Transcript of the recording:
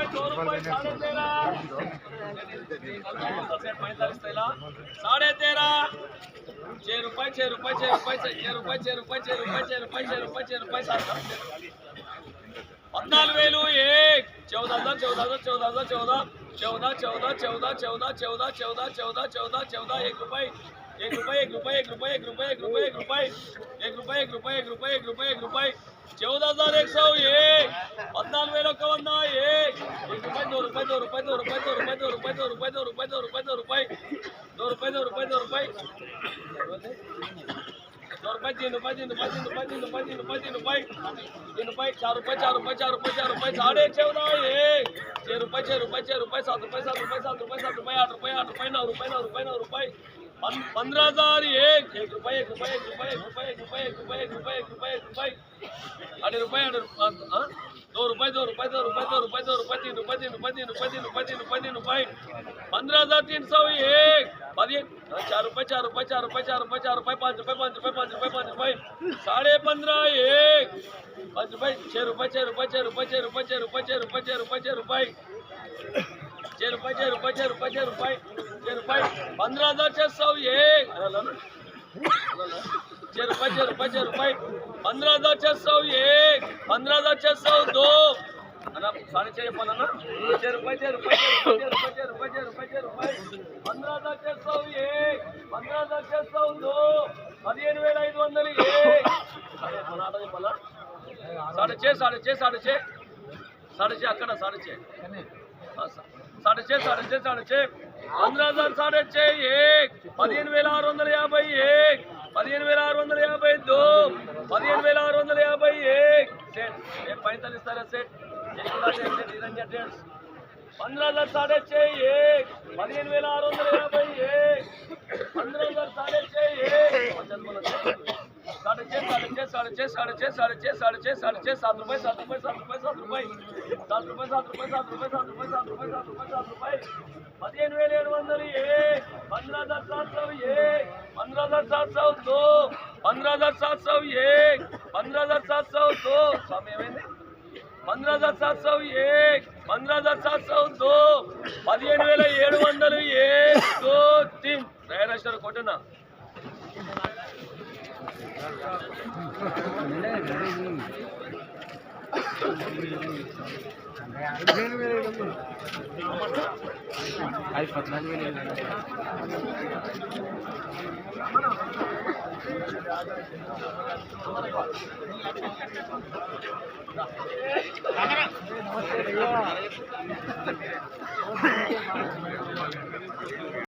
₹2 ₹13.45 ₹14,000 एक 15,000 एक ₹15,600 15,600 दो अना ₹6.5 చెప్పాలన్నా ₹15,600 दो 15,500 एक అరే మన ఆట చెప్పాలా 6.5 అక్కడ 6.5 15,600 एक 15,650 एक 15,650 दो 15,650 एक सेट 45 तरह सेट 15,650 एक 15,650 एक 15,650 एक 7 रुपये 7 रुपये 15,700 एक 15,700 एक 15,700 दो 15,700 एक 15,700 दो स्वामी ఏమైంది 15,700 एक 15,700 दो 15,700 एक 2 3 రాయరాశ్వర కొట్టనా అది 14,000